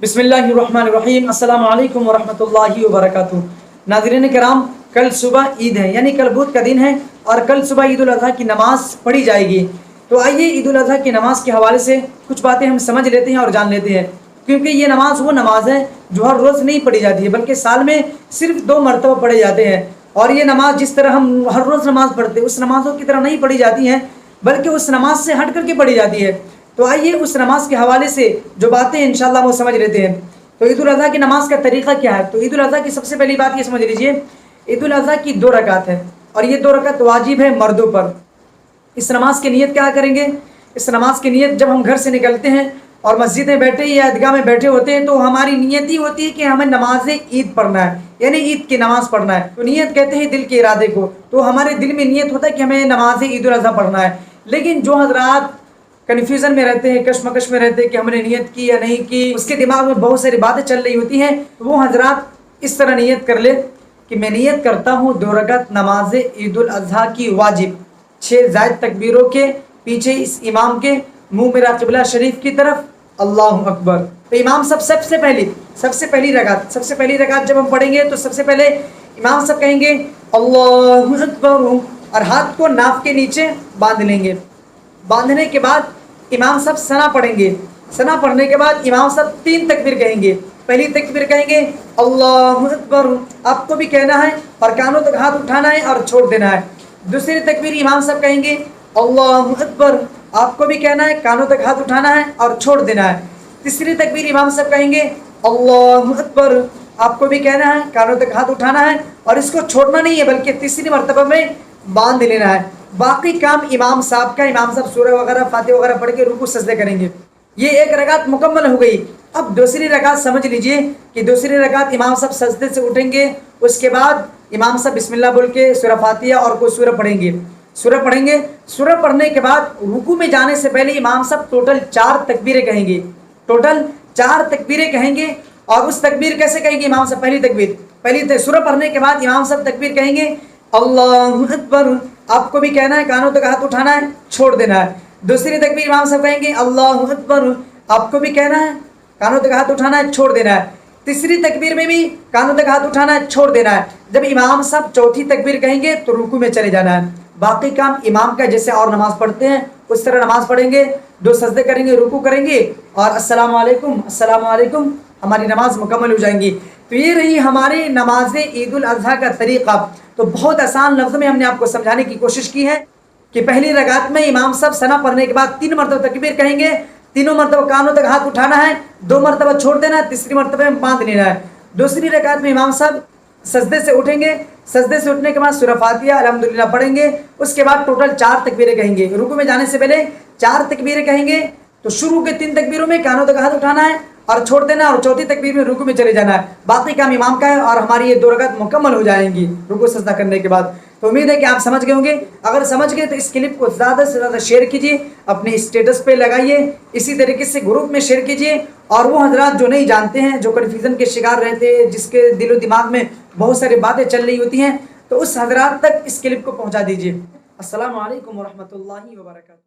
बिस्मिल्लाहिर्रहमानिर्रहीम। अस्सलाम वालेकुम वरहमतुल्लाहि वबरकातुहू। नाज़रीन किराम, कल सुबह ईद है, यानी कल बुध का दिन है और कल सुबह ईद उल अज़हा की नमाज़ पढ़ी जाएगी। तो आइए ईद उल अज़हा की नमाज़ के हवाले से कुछ बातें हम समझ लेते हैं और जान लेते हैं, क्योंकि ये नमाज़ वो नमाज़ है जो हर रोज़ नहीं पढ़ी जाती है, बल्कि साल में सिर्फ 2 मरतबा पढ़े जाते हैं। और ये नमाज़ जिस तरह हम हर रोज़ नमाज़ पढ़ते हैं उस नमाज़ों की तरह नहीं पढ़ी जाती हैं, बल्कि उस नमाज से हट करके पढ़ी जाती है। तो आइए उस नमाज के हवाले से जो बातें इंशाल्लाह वो समझ लेते हैं। तो ईद उल अज़हा की नमाज का तरीक़ा क्या है? तो ईद उल अज़हा की सबसे पहली बात ये समझ लीजिए, ईद उल अज़हा की 2 रकात है और ये 2 रकात वाजिब है मर्दों पर। इस नमाज की नीयत क्या करेंगे? इस नमाज की नीयत जब हम घर से निकलते हैं और मस्जिद में बैठे या ईदगाह में बैठे होते हैं, तो हमारी नीयत ही होती है कि हमें नमाज ईद पढ़ना है, यानी ईद की नमाज पढ़ना है। तो नीयत कहते हैं दिल के इरादे को। तो हमारे दिल में नीयत होता है कि हमें नमाज ईद उल अज़हा पढ़ना है। लेकिन जो हजरात कन्फ्यूज़न में रहते हैं, कश्मकश में रहते हैं कि हमने नियत की या नहीं की, उसके दिमाग में बहुत सारी बातें चल रही होती हैं, तो वो हजरात इस तरह नियत कर ले कि मैं नियत करता हूँ 2 रकात नमाज ईद उल अज़हा की वाजिब, 6 ज़ायद तकबीरों के पीछे इस इमाम के मुँह मेरा क़िबला शरीफ की तरफ, अल्लाहु अकबर। तो इमाम सब सबसे पहली रकात जब हम पढ़ेंगे तो सबसे पहले इमाम सब कहेंगे अल्लाहु अकबर और हाथ को नाक के नीचे बांध लेंगे। बांधने के बाद इमाम साहब सना पढ़ेंगे। सना पढ़ने के बाद इमाम साहब 3 तकबीर कहेंगे। पहली तकबीर कहेंगे अल्लाहु अकबर, आपको भी कहना है और कानों तक हाथ उठाना है और छोड़ देना है। दूसरी तकबीर इमाम साहब कहेंगे अल्लाहु अकबर, आपको भी कहना है, कानों तक हाथ उठाना है और छोड़ देना है। तीसरी तकबीर इमाम साहब कहेंगे अल्लाहु अकबर, आपको भी कहना है, कानों तक हाथ उठाना है और इसको छोड़ना नहीं है, बल्कि तीसरी मरतबा में बांध लेना है। बाकी काम इमाम साहब का। इमाम साहब सूरह वगैरह फातिहा वगैरह पढ़ के रुकू सजदे करेंगे। ये 1 रकात मुकम्मल हो गई। अब दूसरी रकात समझ लीजिए कि दूसरी रकात इमाम साहब सजदे से उठेंगे, उसके बाद इमाम साहब बिस्मिल्लाह बोल के सूरह फातिहा और कोई सूरह पढ़ेंगे। सूरह पढ़ने के बाद रुकू में जाने से पहले इमाम साहब टोटल 4 तकबीरें कहेंगे। और उस तकबीर कैसे कहेंगे इमाम साहब? पहली सूरह पढ़ने के बाद इमाम साहब तकबीर कहेंगे अल्लाहु अकबर, आपको भी कहना है, कानों तक हाथ उठाना है, छोड़ देना है। दूसरी तकबीर इमाम साहब कहेंगे अल्लाहु अकबर, आपको भी कहना है, कानों तक हाथ उठाना है, छोड़ देना है। तीसरी तकबीर में भी कानों तक हाथ उठाना है, छोड़ देना है। जब इमाम साहब चौथी तकबीर कहेंगे तो रुकू में चले जाना है। बाकी काम इमाम का जैसे और नमाज पढ़ते हैं उस तरह नमाज पढ़ेंगे, 2 सजदे करेंगे, रुकू करेंगे और अस्सलाम वालेकुम, हमारी नमाज मुकम्मल हो जाएंगी। तो ये रही हमारी नमाज ईद उल अज़हा का तरीक़ा। तो बहुत आसान लफ्ज़ों में हमने आपको समझाने की कोशिश की है कि पहली रकात में इमाम साहब सना पढ़ने के बाद 3 मरतबा तकबीर कहेंगे, 3 मरतबा कानों तक हाथ उठाना है, 2 मरतबा छोड़ देना है, तीसरी मरतबा में बांध लेना है। दूसरी रकात में इमाम साहब सजदे से उठेंगे, सजदे से उठने के बाद सूरह फातिहा अल्हम्दुलिल्लाह पढ़ेंगे, उसके बाद टोटल 4 तकबीरें कहेंगे। रुकू में जाने से पहले 4 तकबीरें कहेंगे। तो शुरू के 3 तकबीरों में कानों तक हाथ उठाना है और छोड़ देना और चौथी तकबीर में रुकू में चले जाना है। बाकी काम इमाम का है और हमारी ये 2 रकात मुकम्मल हो जाएंगी रुकू सजदा करने के बाद। तो उम्मीद है कि आप समझ गए होंगे। अगर समझ गए तो इस क्लिप को ज़्यादा से ज़्यादा शेयर कीजिए, अपने स्टेटस पे लगाइए, इसी तरीके से ग्रुप में शेयर कीजिए। और वो हजरात जो नहीं जानते हैं, जो कन्फ्यूज़न के शिकार रहते हैं, जिसके दिलो दिमाग में बहुत सारी बातें चल रही होती हैं, तो उस हजरात तक इस क्लिप को पहुँचा दीजिए। अस्सलामु अलैकुम वरहमतुल्लाहि वबरकातुहू।